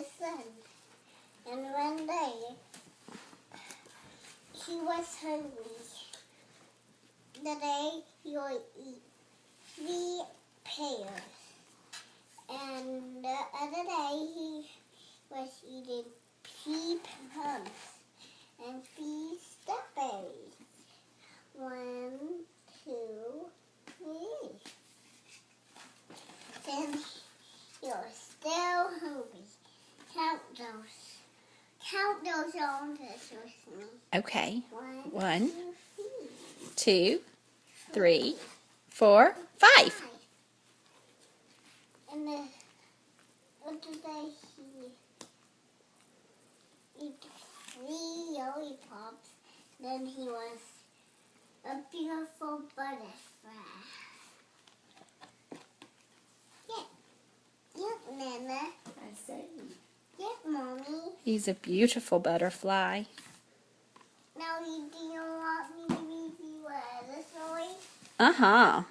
his son. And one day, he was hungry. The day he would eat 3 pears. And the other day, he was eating 3 plums and 3 strawberries. 1, 2, 3. Then he was still hungry. Count those oranges with me. Okay. 1, 2, 3, 4, 5. And the other day he ate 3 lollipops. Then he was a beautiful butterfly. Yeah, Nana. I say. Yeah, Mommy. He's a beautiful butterfly. Now, do you want me to read you a story? Uh-huh.